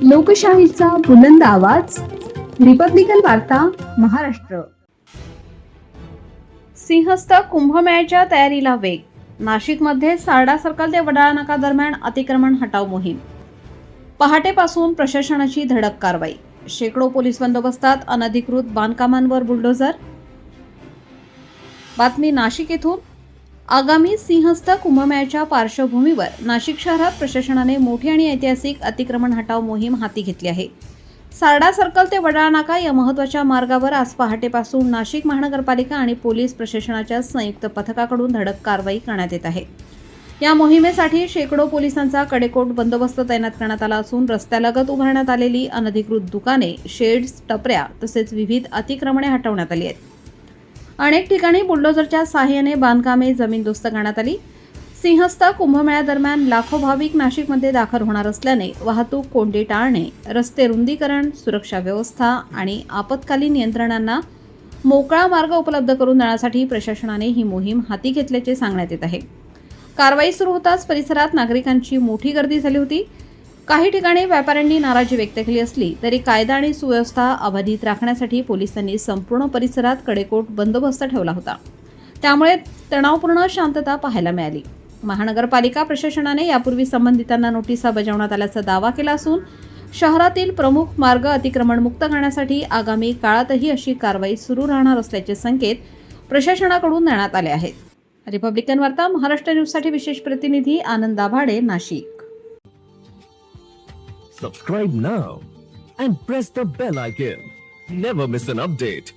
लोकशाहीचा बुलंद आवाज, रिपब्लिकन वार्ता, महाराष्ट्र. सिंहस्थ कुंभमेळ्याच्या तयारीला वेग. नाशिकमध्ये सारडा सर्कल ते वडाळा नाका दरम्यान अतिक्रमण हटाव मोहीम. पहाटेपासून प्रशासनाची धडक कारवाई. शेकडो पोलीस बंदोबस्तात अनधिकृत बांधकामांवर बुलडोझर. बातमी नाशिक येथून. आगामी सिंहस्थ कुंभमेळ्याच्या पार्श्वभूमीवर नाशिक शहरात प्रशासनाने मोठी आणि ऐतिहासिक अतिक्रमण हटाव मोहीम हाती घेतली आहे. सारडा सर्कल ते वडाळा नाका या महत्त्वाच्या मार्गावर आज पहाटेपासून नाशिक महानगरपालिका आणि पोलीस प्रशासनाच्या संयुक्त पथकाकडून धडक कारवाई करण्यात येत आहे. या मोहिमेसाठी शेकडो पोलिसांचा कडेकोट बंदोबस्त तैनात करण्यात आला असून रस्त्यालगत उभारण्यात आलेली अनधिकृत दुकाने, शेड्स, टपऱ्या तसेच विविध अतिक्रमणे हटवण्यात आली आहेत. अनेक ठिकाणी बुलडोझरच्या सहाय्याने बांधकामे जमीनदोस्त करण्यात आली. सिंहस्थ कुंभमेळ्यादरम्यान लाखो भाविक नाशिकमध्ये दाखल होणार असल्याने वाहतूक कोंडी टाळणे, रस्ते रुंदीकरण, सुरक्षा व्यवस्था आणि आपत्कालीन यंत्रणांना मोकळा मार्ग उपलब्ध करून देण्यासाठी प्रशासनाने ही मोहीम हाती घेतल्याचे सांगण्यात येत आहे. कारवाई सुरू होताच परिसरात नागरिकांची मोठी गर्दी झाली होती. काही ठिकाणी व्यापाऱ्यांनी नाराजी व्यक्त केली असली तरी कायदा आणि सुव्यवस्था अबाधित राखण्यासाठी पोलिसांनी संपूर्ण परिसरात कडेकोट बंदोबस्त ठेवला होता. त्यामुळे तणावपूर्ण शांतता पाहायला मिळाली. महानगरपालिका प्रशासनाने यापूर्वी संबंधितांना नोटिसा बजावण्यात आल्याचा दावा केला असून शहरातील प्रमुख मार्ग अतिक्रमणमुक्त करण्यासाठी आगामी काळातही अशी कारवाई सुरू राहणार असल्याचे संकेत प्रशासनाकडून देण्यात आले आहेत. रिपब्लिकन वार्ता महाराष्ट्र न्यूजसाठी विशेष प्रतिनिधी आनंद Dabhade, Nashik. Subscribe now and press the bell icon. Never miss an update.